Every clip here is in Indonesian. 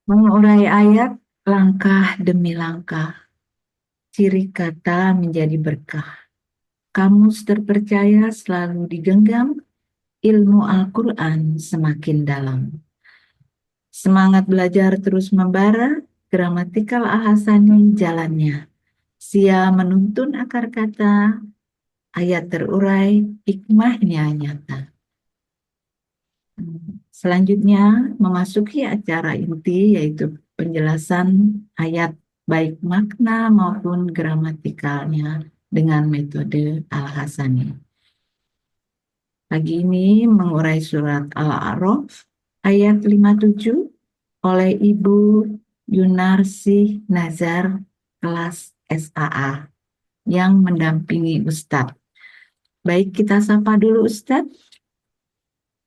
Mengurai ayat langkah demi langkah, ciri kata menjadi berkah. Kamus terpercaya selalu digenggam, ilmu Al-Quran semakin dalam. Semangat belajar terus membara, gramatikal Al-Hasani jalannya. Sia menuntun akar kata, ayat terurai, hikmahnya nyata. Selanjutnya memasuki acara inti yaitu penjelasan ayat baik makna maupun gramatikalnya dengan metode Al-Hasani. Pagi ini mengurai surat Al-A'raf ayat 57 oleh Ibu Yunarsih Nazar kelas SAA yang mendampingi Ustadz. Baik, kita sapa dulu Ustadz.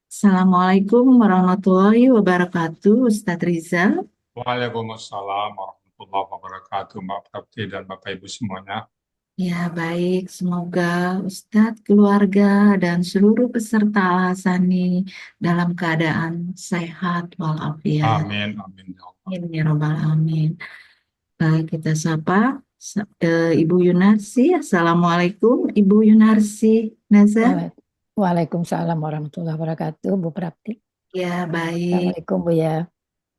Assalamualaikum warahmatullahi wabarakatuh, Ustadz Rizal. Waalaikumsalam warahmatullahi wabarakatuh, Mbak Prapti dan Bapak Ibu semuanya. Ya, baik. Semoga Ustadz, keluarga, dan seluruh peserta Al-Hasani dalam keadaan sehat walafiat. Amin, amin ya Allah. Amin ya Rabbal Alamin. Baik, kita sapa Ibu Yunarsi. Assalamualaikum, Ibu Yunarsi Nazar. Waalaikumsalam warahmatullahi wabarakatuh, Bu Prapti. Ya, baik. Assalamualaikum, Bu ya.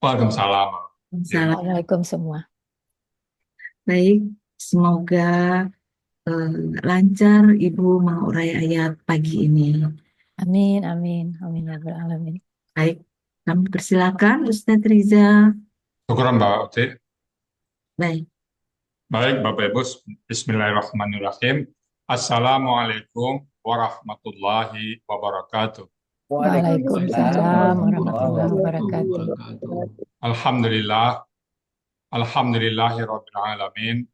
Waalaikumsalam. Salam. Assalamualaikum semua. Baik, semoga eh, lancar Ibu mengurai ayat pagi ini. Amin, amin, amin ya Rabbal Alamin. Baik, kami persilakan Ustadz Riza. Syukuran Mbak Prapti. Baik, Baik, Bapak Ibu, Bismillahirrahmanirrahim. Assalamualaikum warahmatullahi wabarakatuh. Waalaikumsalam warahmatullahi wabarakatuh. Alhamdulillah, alhamdulillahirabbil alamin.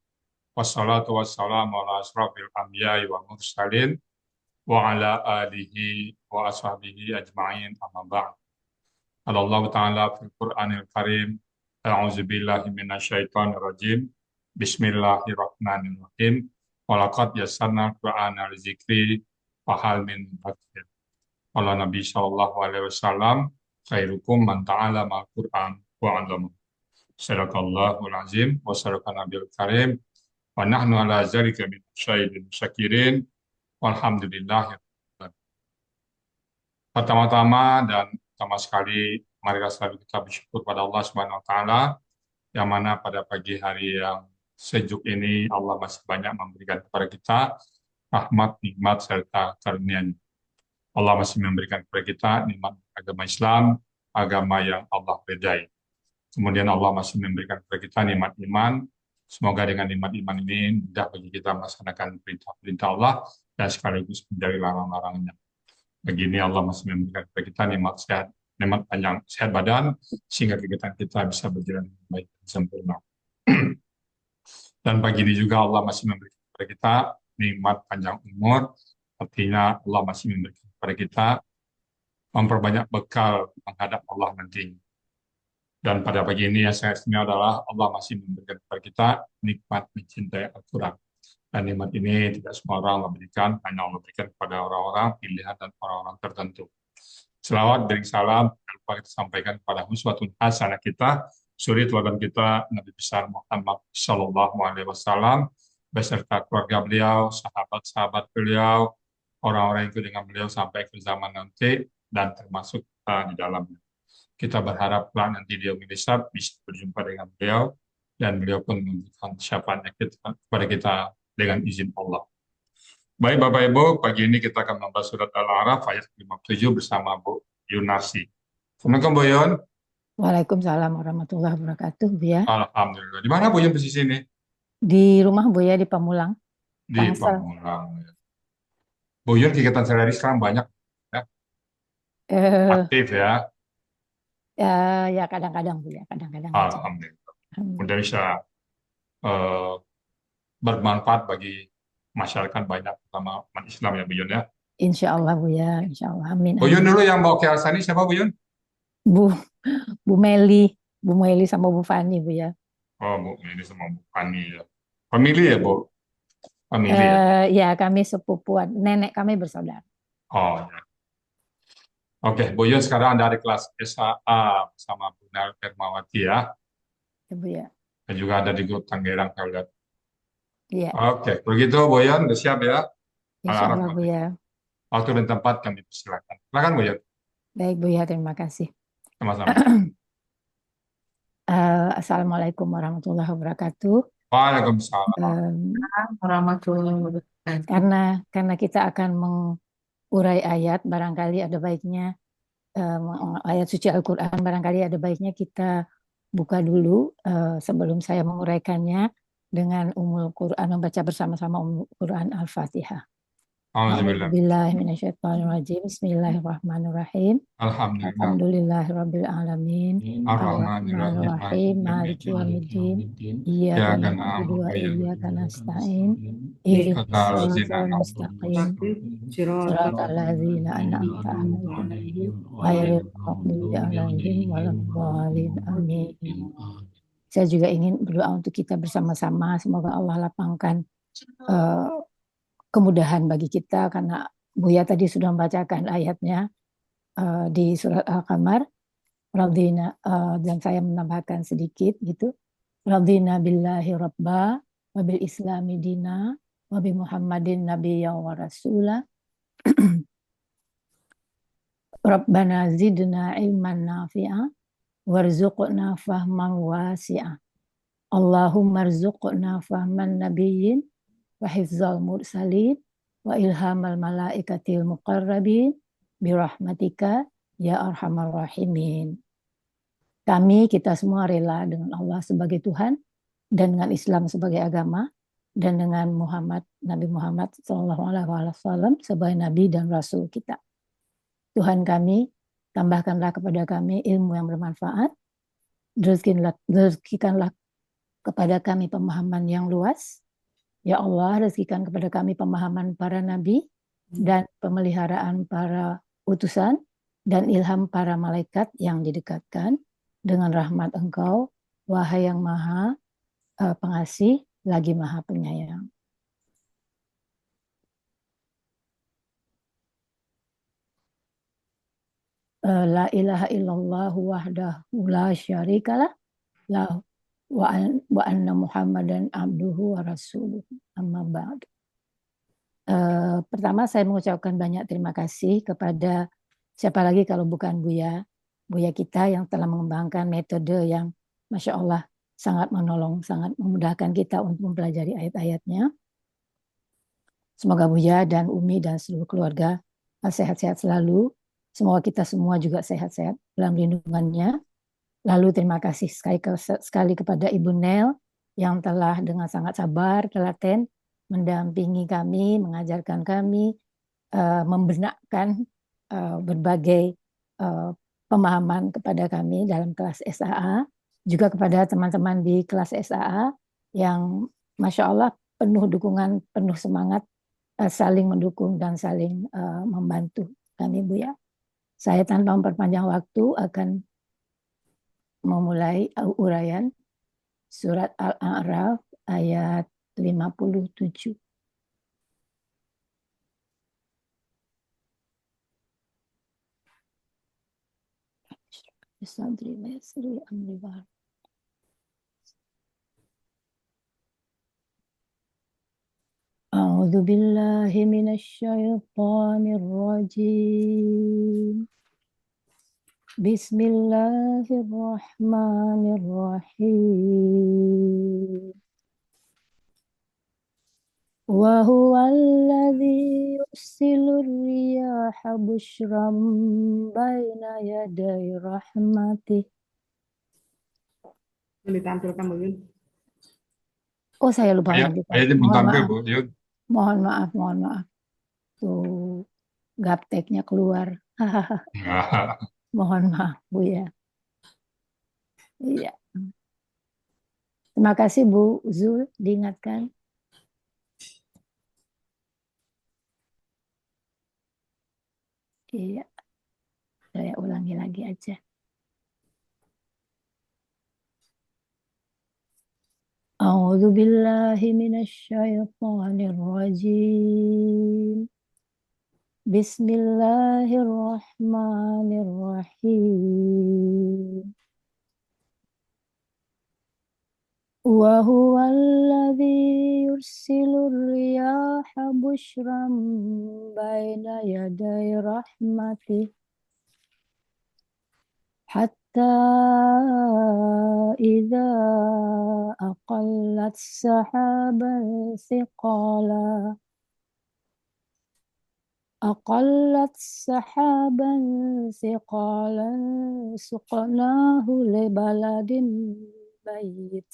Wassalatu wassalamu ala asrafil anbiya'i wa mursalin wa ala alihi wa ashabihi ajma'in amma ba'd. Allah Ta'ala fil Qur'anil Karim. A'udzu billahi minasyaitonir rajim. Bismillahirrahmanirrahim. Walaqad yassarna Qur'ana lizikri fahal min mudzakir. Qala Nabi sallallahu alaihi wasallam, khairukum man ta'allama al-Qur'an wa 'allama. Sadaqallahul azim wa sadaqa nabiyul karim wa nahnu ala zalika min syahidin syakirin walhamdulillah. Pertama-tama dan pertama sekali, marilah selalu kita bersyukur pada Allah Subhanahu wa Ta'ala, yang mana pada pagi hari yang sejuk ini Allah masih banyak memberikan kepada kita rahmat, nikmat, serta karunia. Allah masih memberikan kepada kita nikmat agama Islam, agama yang Allah ridai. Kemudian Allah masih memberikan kepada kita nikmat iman. Semoga dengan nikmat iman ini mudah bagi kita melaksanakan perintah-perintah Allah dan sekaligus menjauhi larang-larangnya. Begini Allah masih memberikan kepada kita nikmat sehat, nikmat panjang sehat badan, sehingga kegiatan kita bisa berjalan dengan baik dan sempurna. Dan pagi ini juga Allah masih memberikan kepada kita nikmat panjang umur, artinya Allah masih memberikan kepada kita memperbanyak bekal menghadap Allah nanti. Dan pada pagi ini yang saya istimewa adalah Allah masih memberikan kepada kita nikmat mencintai Al-Quran. Dan nikmat ini tidak semua orang memberikan, hanya Allah berikan kepada orang-orang pilihan dan orang-orang tertentu. Selawat dan salam jangan lupa kita sampaikan kepada uswatun hasanah kita, suri teladan kita Nabi besar Muhammad Shallallahu Alaihi Wasallam beserta keluarga beliau, sahabat-sahabat beliau, orang-orang yang ikut dengan beliau sampai ke zaman nanti dan termasuk di dalamnya. Kita berharap nanti dia bisa berjumpa dengan beliau dan beliau pun memberikan syafaatnya kepada kita dengan izin Allah. Baik Bapak Ibu, pagi ini kita akan membahas surat Al-A'raf ayat 57 bersama Bu Yunarsi. Assalamualaikum Bu Yun. Waalaikumsalam warahmatullahi wabarakatuh, Bu ya. Alhamdulillah. Di mana Bu Yun posisi ini? Di rumah Bu ya, di Pamulang. Di Tangsel. Pamulang. Bu Yun kegiatan sehari-hari sekarang banyak ya? Eh, Aktif ya? ya kadang-kadang Bu ya, kadang-kadang aja. Alhamdulillah. Mudah bisa bermanfaat bagi masyarakat banyak, terutama umat Islam ya Bu Yun ya. Insya Allah Bu ya, insya Allah. Amin, Bu Yun amin. dulu yang bawa ke Asani siapa Bu Yun? Bu Bu Meli sama Bu Fani Bu ya. Oh Bu, ini sama Bu Fani ya. Famili ya Bu? Famili ya? Ya kami sepupuan, nenek kami bersaudara. Oh ya. Oke, Bu Yun sekarang dari kelas SAA bersama Bu Nel Hermawati ya. Ya Bu ya. Dan juga ada di grup Tangerang saya lihat. Iya, Oke, begitu Bu Yun, udah siap ya? insya Al-Araf Allah Bu mati. ya. Waktu dan tempat kami persilakan. Silakan Bu Yun, Baik Bu ya, terima kasih. sama-sama. Assalamualaikum warahmatullahi wabarakatuh. Waalaikumsalam. Em, Warahmatullahi wabarakatuh. karena kita akan mengurai ayat, barangkali ada baiknya ayat suci Al-Quran, barangkali ada baiknya kita buka dulu sebelum saya menguraikannya dengan Ummul Quran, membaca bersama-sama Ummul Quran Al-Fatihah. Alhamdulillah. A'udzubillahiminasyaitonirrajim. Bismillahirrahmanirrahim. Alhamdulillah. Alhamdulillahirabbil alamin. Ar-Rahmanir-Rahim. Arrahmanirrahim. Maliki yaumiddin. Ya Iyyaka kan na'budu wa ya. iyyaka nasta'in. Ihdinas Alladzina siratal an'amta mustaqim. Siratal Siratal ladzina an'amta 'alaihim ghairil maghdubi 'alaihim waladdallin. Amin. Saya juga ingin berdoa untuk kita bersama-sama. Semoga Allah lapangkan eh, kemudahan bagi kita karena Buya tadi sudah membacakan ayatnya di surat Al-Qamar. Dan saya menambahkan sedikit gitu. Radina billahi rabba wa bil islami dina wa bi Muhammadin nabiyya wa rasula. Rabbana zidna ilman nafi'a warzuqna fahman wasi'a. Allahumma rzuqna fahman nabiyyin wa hifzal mursalin wa ilhamal malaikatil muqarrabin birahmatika ya arhamar rahimin. Kami, kita semua rela dengan Allah sebagai Tuhan dan dengan Islam sebagai agama dan dengan Nabi Muhammad SAW sebagai Nabi dan Rasul kita. Tuhan kami, tambahkanlah kepada kami ilmu yang bermanfaat, rezekikanlah kepada kami pemahaman yang luas. Ya Allah, rezekikan kepada kami pemahaman para nabi dan pemeliharaan para utusan dan ilham para malaikat yang didekatkan dengan rahmat Engkau, wahai yang maha pengasih, lagi maha penyayang. La ilaha illallah wahdahu la syarikalah la wa anna Muhammadan abduhu wa rasuluhu amma ba'd. Pertama saya mengucapkan banyak terima kasih kepada siapa lagi kalau bukan Buya kita yang telah mengembangkan metode yang Masya Allah sangat menolong, sangat memudahkan kita untuk mempelajari ayat-ayatnya. Semoga Buya dan Umi dan seluruh keluarga sehat-sehat selalu. Semoga kita semua juga sehat-sehat dalam lindungannya. Lalu terima kasih sekali kepada Ibu Nel yang telah dengan sangat sabar, telaten, mendampingi kami, mengajarkan kami, membenakkan berbagai pemahaman kepada kami dalam kelas SAA. Juga kepada teman-teman di kelas SAA yang Masya Allah penuh dukungan, penuh semangat, saling mendukung dan saling membantu kami Bu ya. Saya tanpa memperpanjang waktu akan memulai uraian surat Al-A'raf ayat 57. A'udzu billahi minasyaitonir rajim. Bismillahirrahmanirrahim. Wa huwa alladhi yursilur riyaha busyran baina yaday rahmatih. Yang ditampilkan Bu Yun. Oh, saya lupa melanjutkan. Ayatnya belum Mohon tampil maaf. Bu Yun. Mohon maaf, mohon maaf. Tuh, gapteknya keluar. Mohon maaf, Bu ya. Iya. Terima kasih Bu Zul diingatkan. Iya. Saya ulangi lagi aja. A'udzu billahi minasyaitonir rajim. Bismillahirrahmanirrahim. Wa huwa alladhi yursilur riyaha bushran baina yaday rahmatih hatta idza aqallat sahaban thiqala suqnahu li baladin mayyit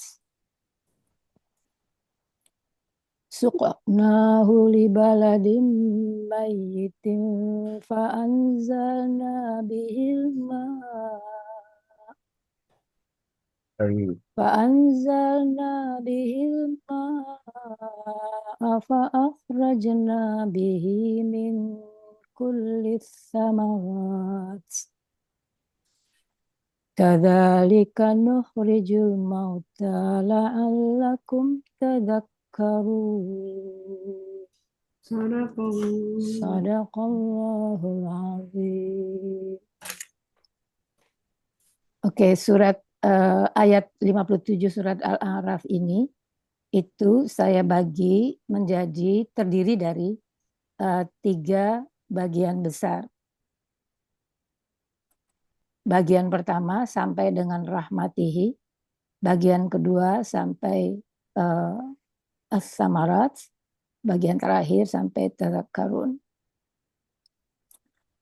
fa anzalna bihil ma'a فأخرجنا به من كل الثمرات كذلك نخرج الموتى لعلكم تذكرون صدق الله العظيم. Oke, surat ayat 57 surat Al-A'raf ini itu saya bagi menjadi terdiri dari 3 bagian besar. Bagian pertama sampai dengan rahmatihi, bagian kedua sampai as-samarat, bagian terakhir sampai tadzakarun.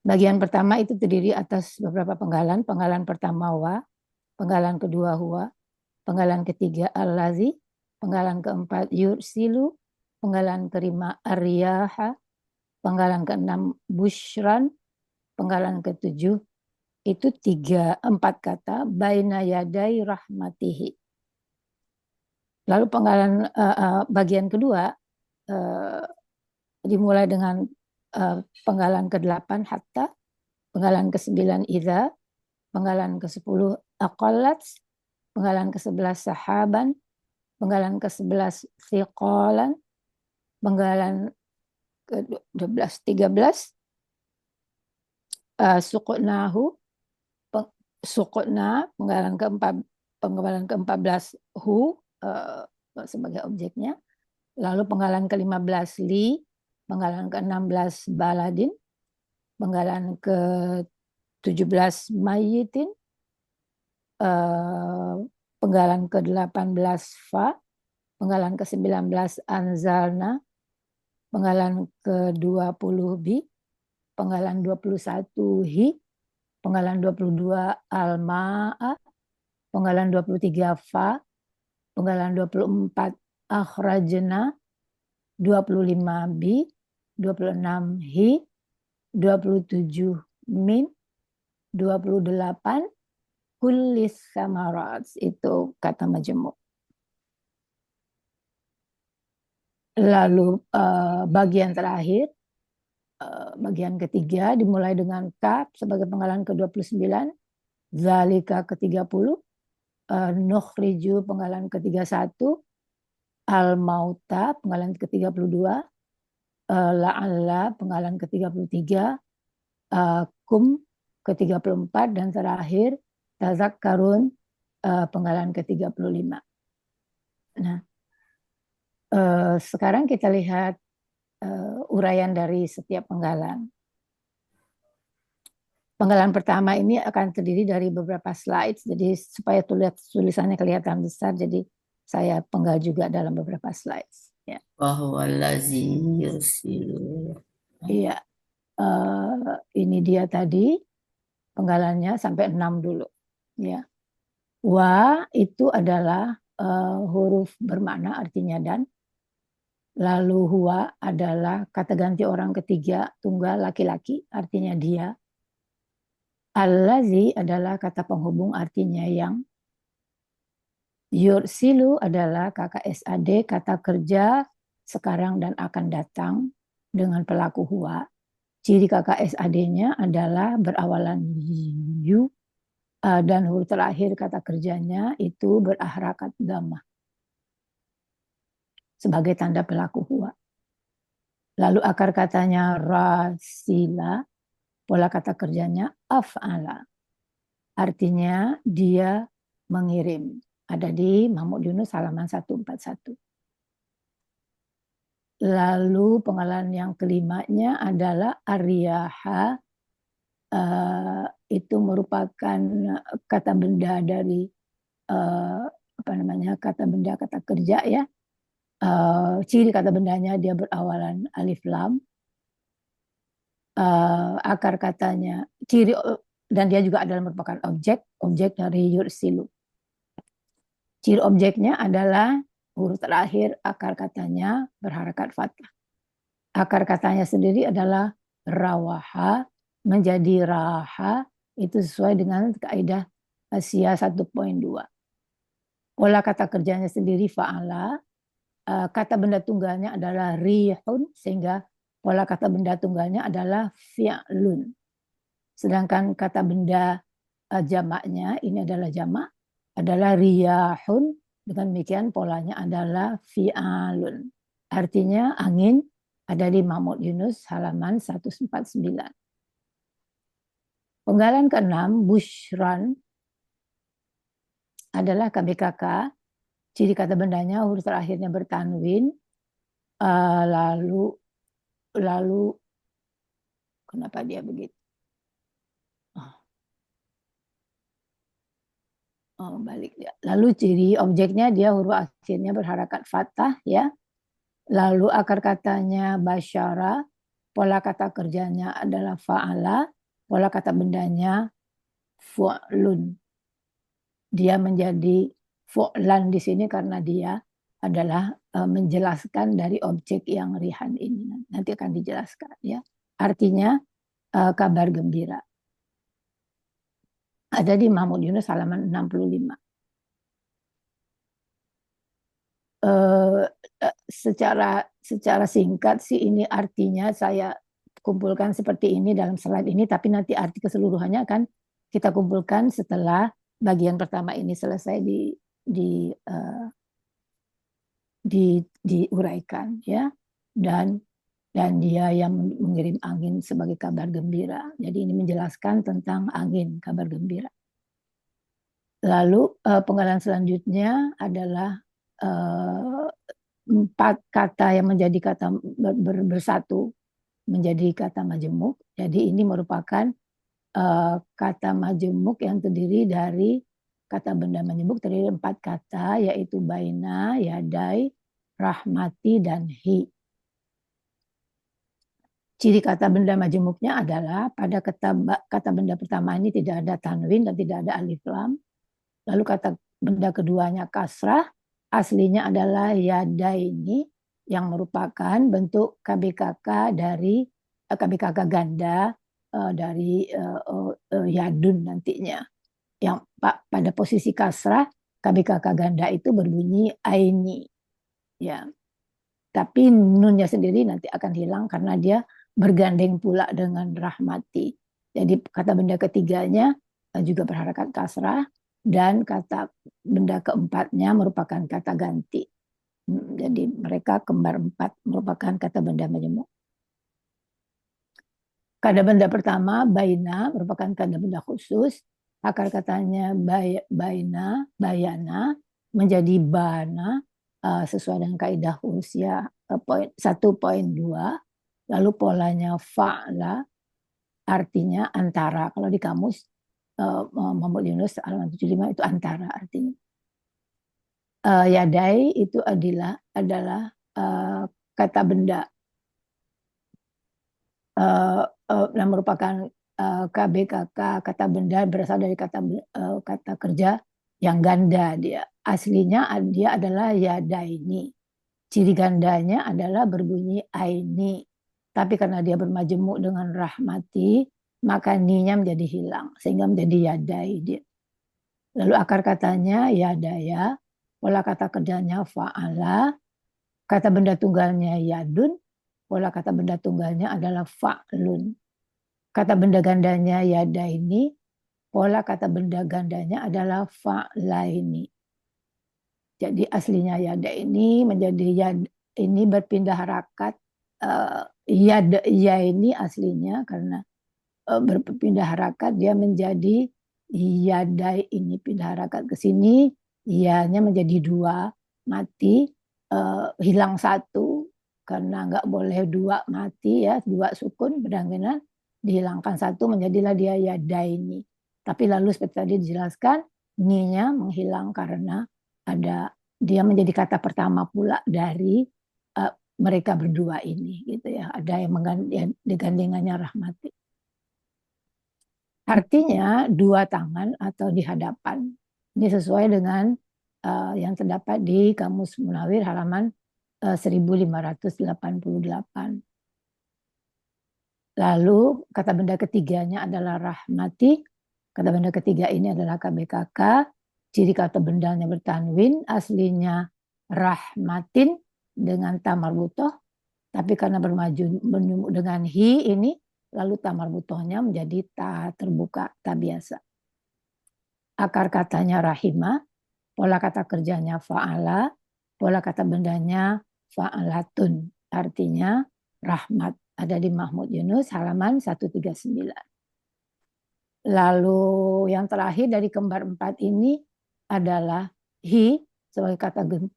Bagian pertama itu terdiri atas beberapa penggalan. Penggalan pertama wa, penggalan kedua huwa, penggalan ketiga allazi, penggalan keempat yursilu, penggalan kelima ar-riyaha, penggalan keenam bushran, penggalan ketujuh itu 4 kata baina yadai rahmatihi. Lalu penggalan bagian kedua dimulai dengan penggalan ke-8 hatta, penggalan ke-9 idza, penggalan ke-10 aqallat, penggalan ke-11 sahaban, penggalan ke-11 thiqalan, penggalan ke-12 13 suqnahu, suqna, penggalan ke-14 hu sebagai objeknya, lalu penggalan ke-15 li, penggalan ke-16 baladin, penggalan ke-17 mayyitin, penggalan ke-18 fa, penggalan ke-19 anzalna, penggalan ke-20 bi, penggalan 21 hi, penggalan 22 al-ma'a, penggalan 23 fa, penggalan 24 akhrajna, 25 bi, 26 hi, 27 min, 28 kullis samarat, itu kata majemuk. Lalu bagian terakhir, bagian ketiga dimulai dengan kaf sebagai penggalan ke-29, zalika ke-30, nukhriju penggalan ke-31, al-mauta penggalan ke-32, la'alla penggalan ke-33, kum ke-34, dan terakhir tazakkarun penggalan ke-35. Nah, sekarang kita lihat uraian dari setiap penggalan. Penggalan pertama ini akan terdiri dari beberapa slides, jadi supaya tulisannya kelihatan besar, jadi saya penggal juga dalam beberapa slides. Ya. Iya, ini dia tadi penggalannya sampai 6 dulu. Ya, wa itu adalah huruf bermakna artinya dan. Lalu huwa adalah kata ganti orang ketiga tunggal laki-laki artinya dia. Allazi adalah kata penghubung artinya yang. Yursilu adalah KKSAD, kata kerja sekarang dan akan datang dengan pelaku huwa. Ciri KKSAD-nya adalah berawalan yu dan huruf terakhir kata kerjanya itu berahrakat dhammah sebagai tanda pelaku huwa. Lalu akar katanya rasila, pola kata kerjanya af'ala. Artinya dia mengirim. Ada di Mahmud Yunus halaman 141. Lalu penggalan yang kelimanya adalah ariyaha, itu merupakan kata benda dari kata benda kata kerja ya. Ciri kata bendanya dia berawalan alif lam. Akar katanya ciri, dan dia juga adalah merupakan objek dari yursilu. Ciri objeknya adalah huruf terakhir akar katanya berharakat fathah. Akar katanya sendiri adalah rawaha, menjadi raha, itu sesuai dengan kaidah Asia 1.2. Pola kata kerjanya sendiri fa'ala, kata benda tunggalnya adalah rihun, sehingga pola kata benda tunggalnya adalah fi'lun. Sedangkan kata benda jamaknya, ini adalah jamak, adalah riyahun, dengan demikian polanya adalah fi'alun. Artinya angin, ada di Mahmud Yunus halaman 149. Penggalan ke-6, bushran, adalah KBKK. Ciri kata bendanya huruf terakhirnya bertanwin. Lalu kenapa dia begitu? Balik ya. Lalu ciri objeknya dia huruf akhirnya berharakat fathah ya. Lalu akar katanya basyara, pola kata kerjanya adalah fa'ala, pola kata bendanya fu'lun. Dia menjadi fu'lan di sini karena dia adalah menjelaskan dari objek yang rihan ini. Nanti akan dijelaskan ya. Artinya kabar gembira. Ada di Mahmud Yunus halaman 65. Secara singkat sih ini artinya saya kumpulkan seperti ini dalam slide ini, tapi nanti arti keseluruhannya akan kita kumpulkan setelah bagian pertama ini selesai diuraikan ya. Dan dia yang mengirim angin sebagai kabar gembira. Jadi ini menjelaskan tentang angin, kabar gembira. Lalu penggalan selanjutnya adalah 4 kata yang menjadi kata bersatu menjadi kata majemuk. Jadi ini merupakan kata majemuk yang terdiri dari kata benda majemuk terdiri 4 kata, yaitu baina, yadai, rahmati, dan hi. Ciri kata benda majemuknya adalah pada kata benda pertama ini tidak ada tanwin dan tidak ada alif lam. Lalu kata benda keduanya kasrah, aslinya adalah yadaini, yang merupakan bentuk KBKK dari KBKK ganda dari yadun nantinya. Yang pada posisi kasrah, KBKK ganda itu berbunyi aini. Ya. Tapi nunnya sendiri nanti akan hilang karena dia bergandeng pula dengan rahmati. Jadi kata benda ketiganya juga berharakat kasrah, dan kata benda keempatnya merupakan kata ganti. Jadi mereka kembar 4 merupakan kata benda majemuk. Kata benda pertama baina merupakan kata benda khusus. Akar katanya baina, bayana, menjadi bana sesuai dengan kaidah usia 1.2. Lalu polanya fa'la, artinya antara. Kalau di kamus Mahmud Yunus halaman 75 itu antara artinya. Yadai itu adalah kata benda yang merupakan KBKK, kata benda berasal dari kata kerja yang ganda dia. Aslinya dia adalah yadaini. Ciri gandanya adalah berbunyi aini. Tapi karena dia bermajemuk dengan rahmati, maka ninya menjadi hilang sehingga menjadi yadai dia. Lalu akar katanya yadaya, pola kata kerjanya fa'ala, kata benda tunggalnya yadun, pola kata benda tunggalnya adalah fa'lun. Kata benda gandanya yadaini, pola kata benda gandanya adalah fa'laini. Jadi aslinya yadaini menjadi ini berpindah harakat ya ini aslinya karena berpindah harakat dia menjadi yadai, ini pindah harakat ke sini, ianya menjadi dua, mati, hilang satu karena nggak boleh dua mati ya, dua sukun berangkaian, dihilangkan satu menjadilah dia yadaini. Tapi lalu seperti tadi dijelaskan, ni-nya menghilang karena ada dia menjadi kata pertama pula dari mereka berdua ini gitu ya. Ada yang digandingannya rahmati. Artinya dua tangan atau di hadapan. Ini sesuai dengan yang terdapat di Kamus Munawir halaman 1588. Lalu kata benda ketiganya adalah rahmati. Kata benda ketiga ini adalah KBKK. Ciri kata bendanya bertanwin, aslinya rahmatin dengan ta marbutoh. Tapi karena bermaju dengan hi ini, lalu ta marbutohnya menjadi ta terbuka, ta biasa. Akar katanya rahimah, pola kata kerjanya fa'ala, pola kata bendanya fa'alatun. Artinya rahmat. Ada di Mahmud Yunus halaman 139. Lalu yang terakhir dari kembar 4 ini adalah hi sebagai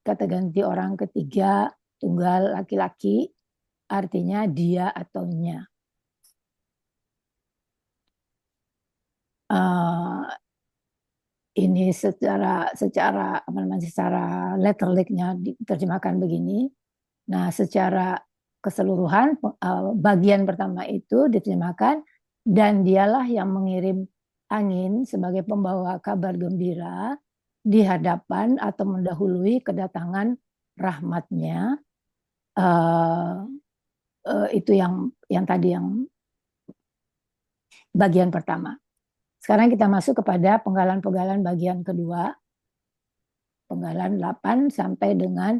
kata ganti orang ketiga tunggal laki-laki, artinya dia atau nya. Ini secara letterliknya diterjemahkan begini. Nah, secara keseluruhan bagian pertama itu diterjemahkan, dan dialah yang mengirim angin sebagai pembawa kabar gembira di hadapan atau mendahului kedatangan rahmatnya. Itu yang tadi yang bagian pertama. Sekarang kita masuk kepada penggalan-penggalan bagian kedua. Penggalan 8 sampai dengan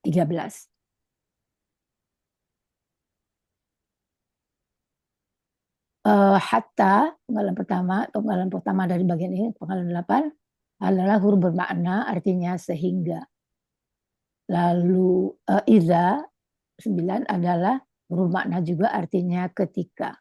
13. Hatta, penggalan pertama dari bagian ini, penggalan 8, adalah huruf bermakna, artinya sehingga. Lalu iza, 9 adalah huruf makna juga, artinya ketika.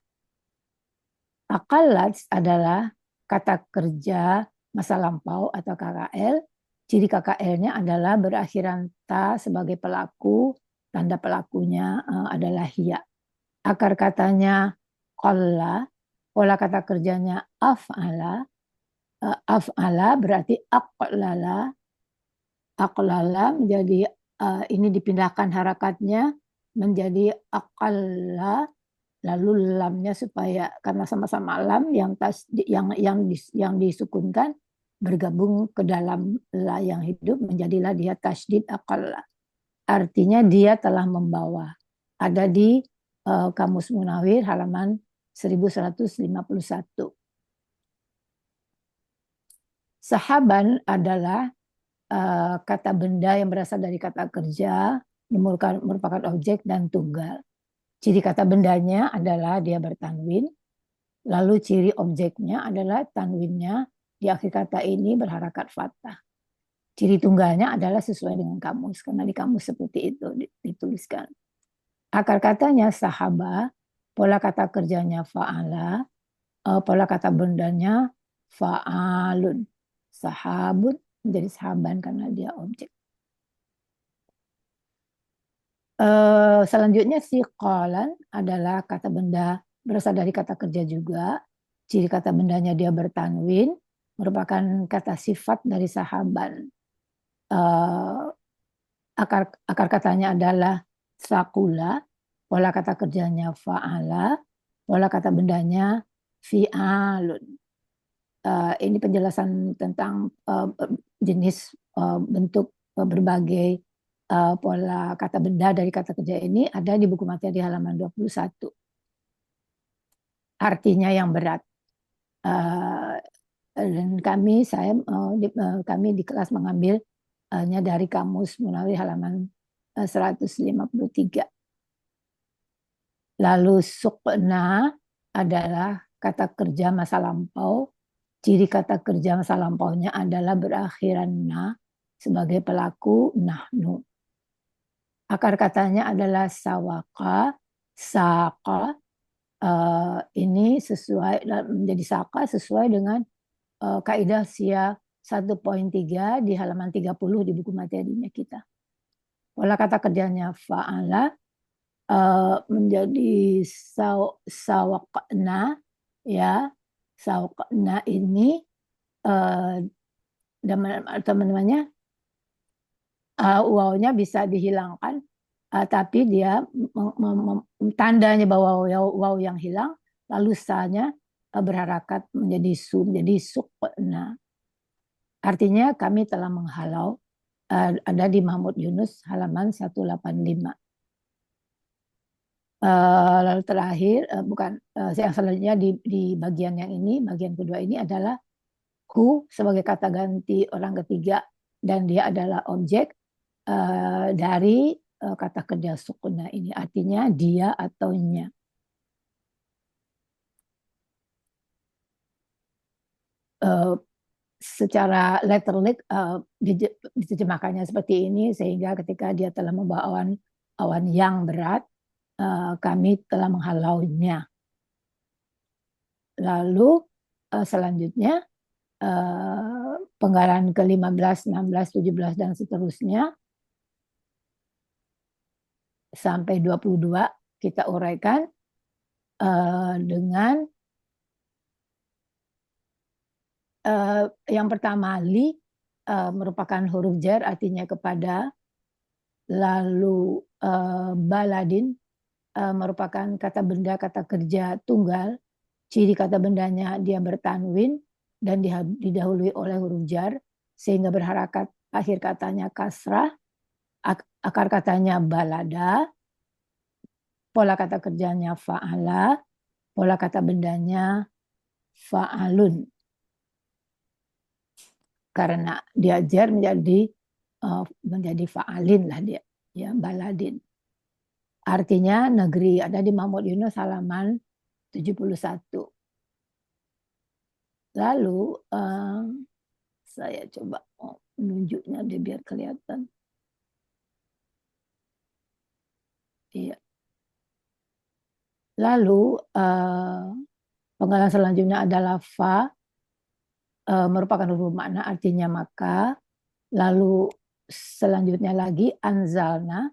Akalat adalah kata kerja masa lampau atau KKL. Ciri KKL-nya adalah berakhiran ta sebagai pelaku, tanda pelakunya adalah hiya. Akar katanya qalla, pola kata kerjanya af'ala. Af'ala berarti aqlala. Aqlala menjadi ini dipindahkan harakatnya menjadi aqalla. Lalu lamnya supaya karena sama-sama lam yang disukunkan bergabung ke dalam la yang hidup menjadilah dia tasydid aqalla. Artinya dia telah membawa. Ada di Kamus Munawir halaman 1151. Sahaban adalah kata benda yang berasal dari kata kerja, merupakan objek dan tunggal. Ciri kata bendanya adalah dia bertanwin, lalu ciri objeknya adalah tanwinnya di akhir kata ini berharakat fathah. Ciri tunggalnya adalah sesuai dengan kamus, karena di kamus seperti itu dituliskan. Akar katanya sahaba, pola kata kerjanya fa'ala, pola kata bendanya fa'alun. Sahabun menjadi sahaban karena dia objek. Selanjutnya siqalan adalah kata benda berasal dari kata kerja juga. Ciri kata bendanya dia bertanwin, merupakan kata sifat dari sahaban. Akar katanya adalah sakula, pola kata kerjanya fa'ala, pola kata bendanya fi'alun. Ini penjelasan tentang jenis bentuk berbagai pola kata benda dari kata kerja ini ada di buku materi halaman 21. Artinya yang berat. Dan kami di kelas mengambilnya dari Kamus Munawir halaman 153. Lalu sukna adalah kata kerja masa lampau. Ciri kata kerja masa lampaunya adalah berakhiran na sebagai pelaku nahnu. Akar katanya adalah sawaka, saka. Ini sesuai menjadi saka sesuai dengan kaidah SIA 1.3 di halaman 30 di buku materinya kita. Pola kata kerjanya fa'ala menjadi sawakna, ya. Sawakna ini teman-temannya wawnya bisa dihilangkan, tapi dia tandanya bahwa waw yang hilang, lalu sa-nya berharakat menjadi su, menjadi sukna. Artinya kami telah menghalau, ada di Mahmud Yunus halaman 185. Lalu terakhir, yang selanjutnya di bagian yang ini, bagian kedua ini adalah hu sebagai kata ganti orang ketiga, dan dia adalah objek dari kata kerja sukuna ini, artinya dia atau nya. Secara letterlik diterjemahkannya seperti ini, sehingga ketika dia telah membawa awan yang berat, kami telah menghalaunya. Lalu selanjutnya penggalan ke-15, 16, 17 dan seterusnya sampai 22 kita uraikan dengan yang pertama li merupakan huruf jar, artinya kepada. Lalu baladin merupakan kata benda, kata kerja tunggal. Ciri kata bendanya dia bertanwin dan didahului oleh huruf jar, sehingga berharakat akhir katanya kasrah. Akar katanya balada. Pola kata kerjanya fa'ala. Pola kata bendanya fa'alun. Karena dia jar menjadi fa'alin lah dia, ya, baladin. Artinya negeri, ada di Mahmud Yunus halaman 71. Lalu saya coba menunjuknya dia biar kelihatan. Iya. Lalu penggalan selanjutnya adalah fa, merupakan huruf makna, artinya maka. Lalu selanjutnya lagi anzalna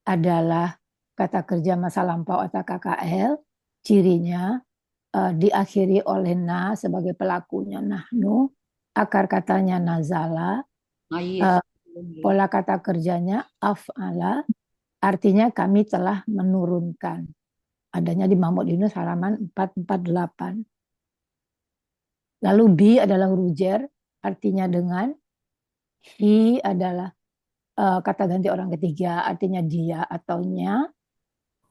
adalah kata kerja masa lampau atau KKL. Cirinya diakhiri oleh na sebagai pelakunya nahnu. Akar katanya nazala. Pola kata kerjanya af'ala. Artinya kami telah menurunkan. Adanya di Mahmud Yunus halaman 448. Lalu bi adalah huruf jar, artinya dengan. Hi adalah kata ganti orang ketiga, artinya dia atau nya.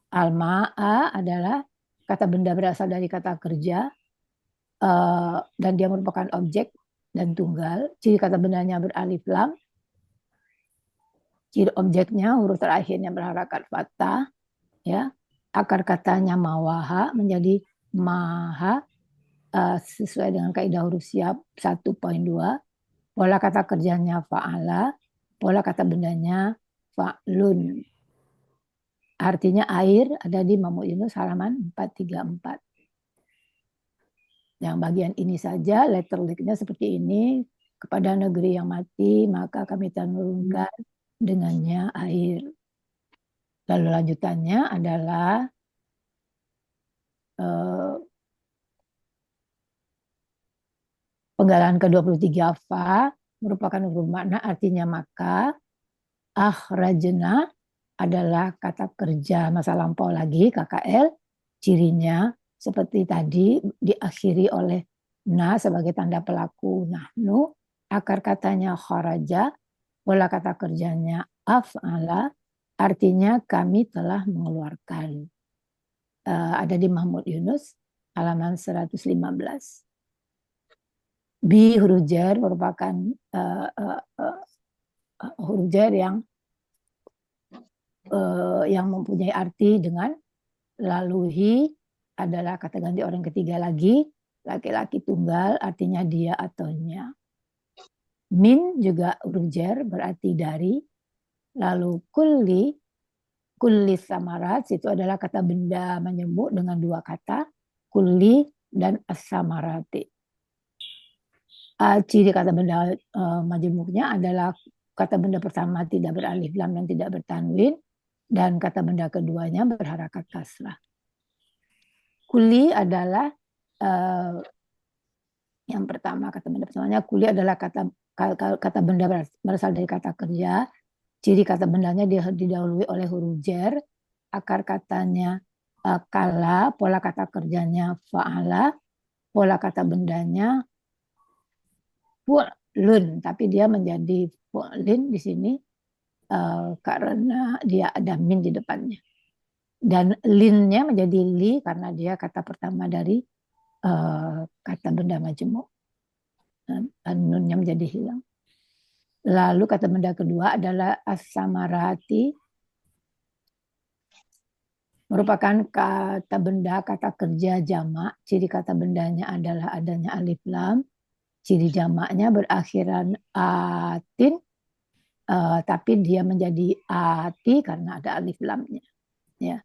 Al-ma'a adalah kata benda berasal dari kata kerja, dan dia merupakan objek dan tunggal. Ciri kata bendanya beralif lam. Ciri objeknya huruf terakhirnya berharakat fathah, ya. Akar katanya mawaha menjadi maha, sesuai dengan kaidah huruf siap 1.2. Pola kata kerjanya fa'ala. Pola kata bendanya fa'lun. Artinya air, ada di Mahmud Yunus halaman 434. Yang bagian ini saja, letterliknya seperti ini. Kepada negeri yang mati, maka kami menurunkan dengannya air. Lalu lanjutannya adalah penggalan ke-23 fa, merupakan huruf makna, artinya maka. Akhrajna adalah kata kerja masa lampau lagi, KKL. Cirinya seperti tadi diakhiri oleh na sebagai tanda pelaku nahnu. Akar katanya kharaja. Pola kata kerjanya af'ala. Artinya kami telah mengeluarkan. Ada di Mahmud Yunus halaman 115. Bi huruf jar merupakan huruf jar yang mempunyai arti dengan. Lalu hi adalah kata ganti orang ketiga lagi, laki-laki tunggal, artinya dia atau nya. Min juga huruf jar berarti dari. Lalu kulli kulli samarat itu adalah kata benda majemuk dengan dua kata, kulli dan as-samarati. Ciri kata benda majemuknya adalah kata benda pertama tidak beralif lam dan tidak bertanwin, dan kata benda keduanya berharakat kasrah. Kulli adalah yang pertama, kata benda pertamanya kulli adalah kata benda berasal dari kata kerja. Ciri kata bendanya didahului oleh huruf jar, akar katanya kala, pola kata kerjanya fa'ala, pola kata bendanya fu'lun, tapi dia menjadi fu'lin di sini karena dia ada min di depannya. Dan linnya menjadi li karena dia kata pertama dari kata benda majemuk. Dan nunnya menjadi hilang. Lalu kata benda kedua adalah as-samarati, merupakan kata benda kata kerja jamak. Ciri kata bendanya adalah adanya alif lam. Ciri jamaknya berakhiran atin, tapi dia menjadi ati karena ada alif lamnya. Ya.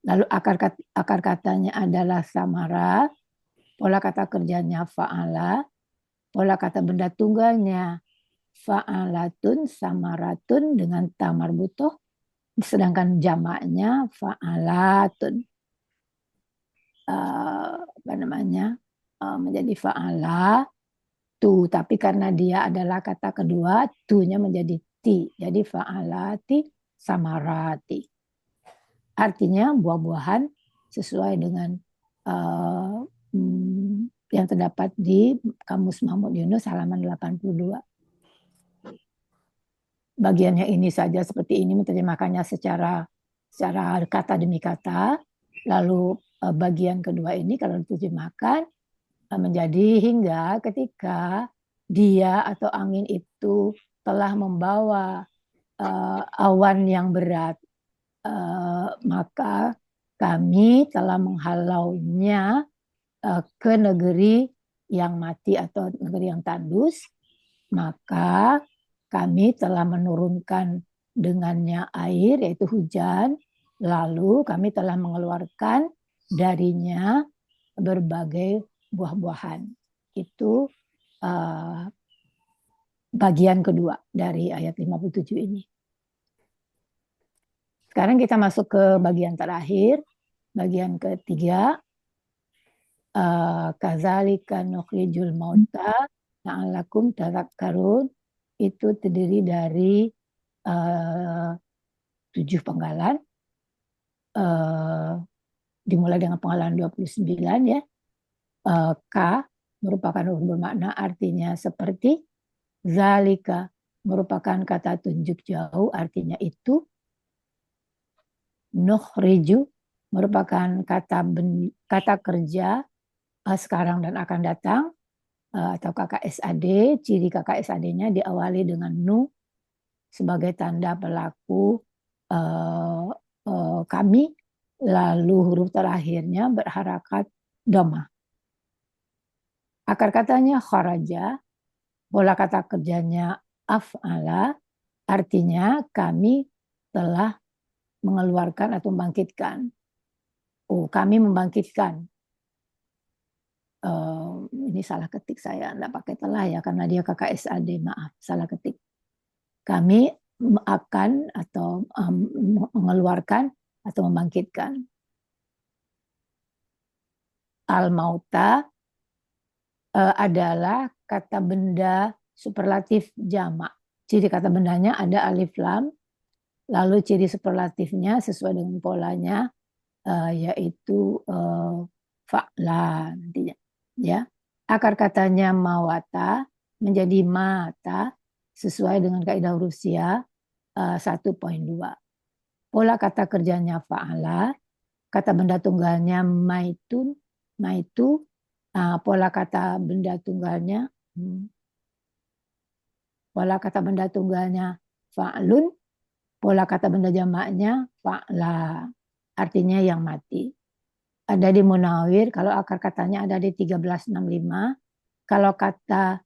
Lalu akar katanya adalah samara, pola kata kerjanya fa'ala, pola kata benda tunggalnya fa'alatun, samaratun dengan ta marbutoh, sedangkan jamaknya fa'alatun. Menjadi fa'ala tu, tapi karena dia adalah kata kedua, tu-nya menjadi ti. Jadi fa'alati samarati. Artinya buah-buahan sesuai dengan yang terdapat di Kamus Mahmud Yunus halaman 82. Bagiannya ini saja seperti ini, menerjemahkannya secara kata demi kata. Lalu bagian kedua ini kalau diterjemahkan menjadi hingga ketika dia atau angin itu telah membawa awan yang berat, maka kami telah menghalaunya ke negeri yang mati atau negeri yang tandus, maka kami telah menurunkan dengannya air, yaitu hujan, lalu kami telah mengeluarkan darinya berbagai buah-buahan. Itu bagian kedua dari ayat 57 ini. Sekarang kita masuk ke bagian terakhir, bagian ketiga. Kadzalika nukhrijul mauta la'allakum tadhakkarun. Itu terdiri dari 7 penggalan. Dimulai dengan penggalan 29 ya. K merupakan huruf bermakna artinya seperti. Zalika merupakan kata tunjuk jauh artinya itu. Nukhriju merupakan kata kerja sekarang dan akan datang atau KKSAD. Ciri KKSAD-nya diawali dengan nu sebagai tanda pelaku kami, lalu huruf terakhirnya berharakat dhamma. Akar katanya kharaja, pola kata kerjanya af'ala, artinya kami telah mengeluarkan atau membangkitkan. Kami membangkitkan. Ini salah ketik saya, tidak pakai telah ya, karena dia KKSAD, maaf, salah ketik. Kami akan atau mengeluarkan atau membangkitkan. Al-mauta adalah kata benda superlatif jamak. Ciri kata bendanya ada alif lam, lalu ciri superlatifnya sesuai dengan polanya yaitu fa'la nantinya. Ya, akar katanya mawata menjadi mata sesuai dengan kaidah huruf sia 1.2. Pola kata kerjanya fa'ala, kata benda tunggalnya maitun, maitu, pola kata benda tunggalnya fa'lun, pola kata benda jamaknya fa'la, artinya yang mati. Ada di Munawir, kalau akar katanya ada di 1365. Kalau kata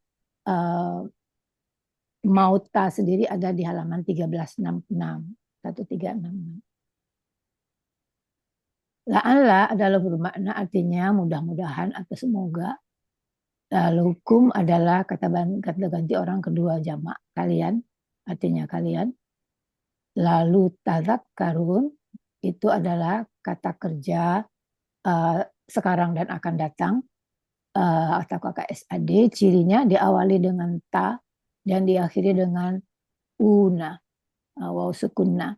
mauta sendiri ada di halaman 1366. 1366. La'alla adalah bermakna artinya mudah-mudahan atau semoga. Lalu kum adalah kata ganti orang kedua jamak kalian, artinya kalian. Lalu tazakkarun itu adalah kata kerja sekarang dan akan datang atau KKSAD. Cirinya diawali dengan ta dan diakhiri dengan una, waw sukunna.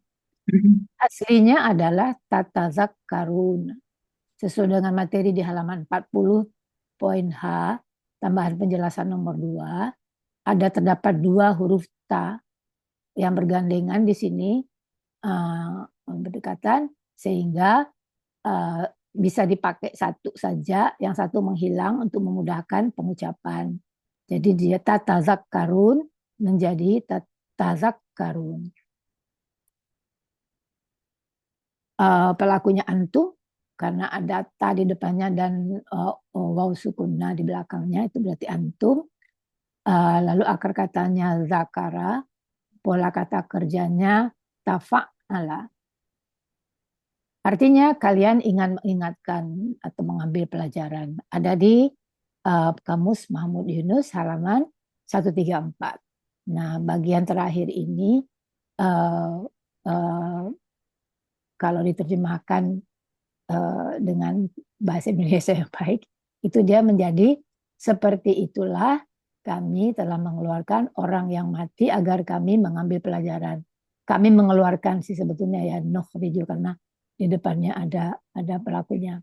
Aslinya adalah tatazakkarun. Sesuai dengan materi di halaman 40 poin H, tambahan penjelasan nomor 2, terdapat 2 huruf ta yang bergandengan di sini berdekatan sehingga bisa dipakai satu saja, yang satu menghilang untuk memudahkan pengucapan. Jadi dia tatazakkarun menjadi tatazakkarun. Pelakunya antum karena ada ta di depannya dan waw sukunna di belakangnya, itu berarti antum. Lalu akar katanya zakara, pola kata kerjanya tafa'ala. Artinya kalian mengingatkan atau mengambil pelajaran. Ada di Kamus Mahmud Yunus halaman 134. Nah, bagian terakhir ini kalau diterjemahkan dengan bahasa Indonesia yang baik, itu dia menjadi seperti itulah kami telah mengeluarkan orang yang mati agar kami mengambil pelajaran. Kami mengeluarkan sih sebetulnya ya nukhriju karena di depannya ada pelakunya.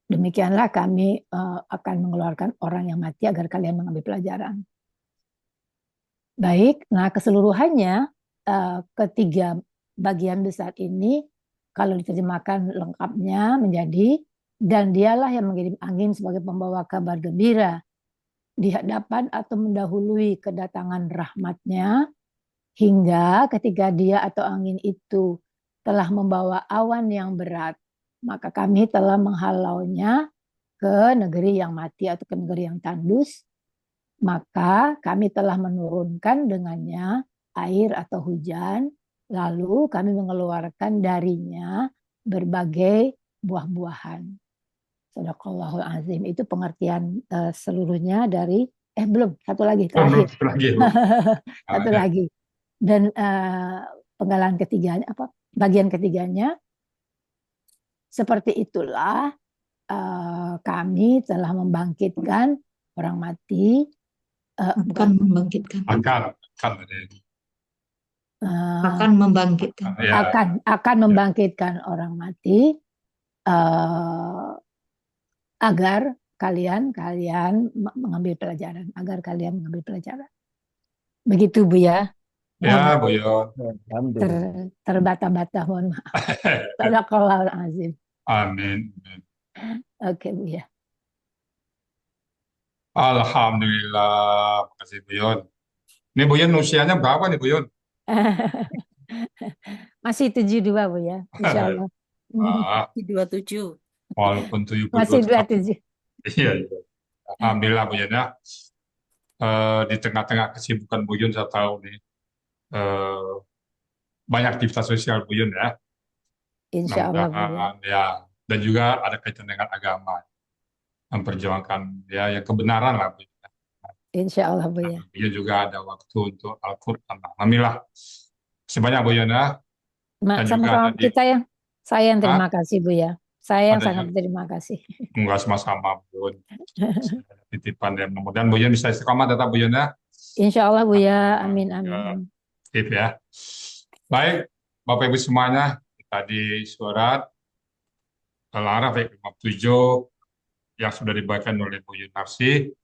Demikianlah kami akan mengeluarkan orang yang mati agar kalian mengambil pelajaran. Baik, nah keseluruhannya ketiga bagian besar ini kalau diterjemahkan lengkapnya menjadi dan dialah yang mengirim angin sebagai pembawa kabar gembira di hadapan atau mendahului kedatangan rahmatnya hingga ketika dia atau angin itu telah membawa awan yang berat, maka kami telah menghalaunya ke negeri yang mati atau ke negeri yang tandus, maka kami telah menurunkan dengannya air atau hujan, lalu kami mengeluarkan darinya berbagai buah-buahan. Shadaqallahul azim. Itu pengertian seluruhnya dari belum, satu lagi terakhir. Satu lagi. Satu lagi. Dan penggalan ketiganya bagian ketiganya seperti itulah kami telah membangkitkan orang mati Akan membangkitkan. Akan membangkitkan. Akan membangkitkan orang mati agar kalian mengambil pelajaran, Begitu Bu ya. Ya, Bu Yon. Terbata-bata, mohon maaf. Shadaqallahul azim. Amin. Oke Bu ya. Alhamdulillah, makasih Bu Yon. Ini Bu Yon usianya berapa nih Bu Yon? Masih 72 Bu ya, insya Allah. 27. Walaupun 72. Masih 27. Iya. Alhamdulillah Bu Yon ya. Di tengah-tengah kesibukan Bu Yon saya tahu nih banyak aktivitas sosial Bu Yon ya. Insya Allah Bu ya. Ya. Dan juga ada kaitan dengan agama, memperjuangkan ya yang kebenaran lah Bu Yon. Insya Allah Bu ya. Dia juga ada waktu untuk Al-Quran. Alhamdulillah. Sebanyak Bu Yon ya. Dan juga Sama-sama ada saya yang terima kasih Bu ya. Saya yang Ada sangat berterima kasih. Enggak sama-sama Bu Yon. Titipan dan mudah-mudahan Bu Yon bisa istiqomah tetap Bu Yon ya. Insya Allah Bu ya. Amin amin. Tip ya. Baik, Bapak Ibu semuanya, tadi surat Al-A'raf ayat 57 yang sudah dibacakan oleh Bu Yunarsi.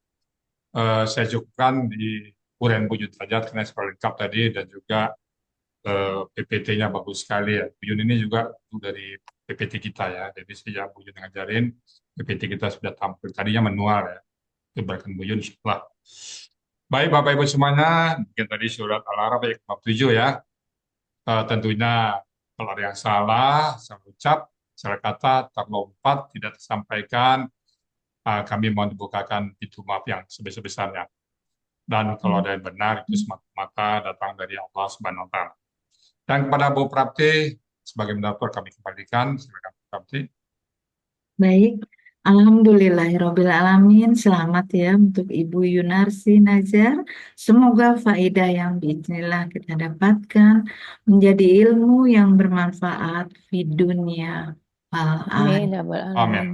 Saya cukupkan di uraian Bu Yun saja karena secara lengkap tadi dan juga PPT-nya bagus sekali ya. Bu Yun ini juga dari PPT kita ya. Jadi sejak Bu Yun ngajarin, PPT kita sudah tampil. Tadinya manual ya. Itu berarti Bu Yun insyaAllah. Baik Bapak Ibu semuanya, mungkin tadi surat Al-A'raf ayat 57 ya. Tentunya kalau ada yang salah ucap, salah kata, terlompat, tidak tersampaikan, kami mohon dibukakan pintu maaf yang sebesar-besarnya. Dan kalau ada yang benar, itu semata-mata datang dari Allah Subhanahu wa Ta'ala. Dan kepada Bu Prapti, sebagai moderator kami kembalikan. Silakan Bu Prapti. Baik, Alhamdulillahirrabbilalamin. Selamat ya untuk Ibu Yunarsi Nazar. Semoga faedah yang bismillah kita dapatkan menjadi ilmu yang bermanfaat di dunia wal Amin akhirah. ya rabbal Amin. alamin.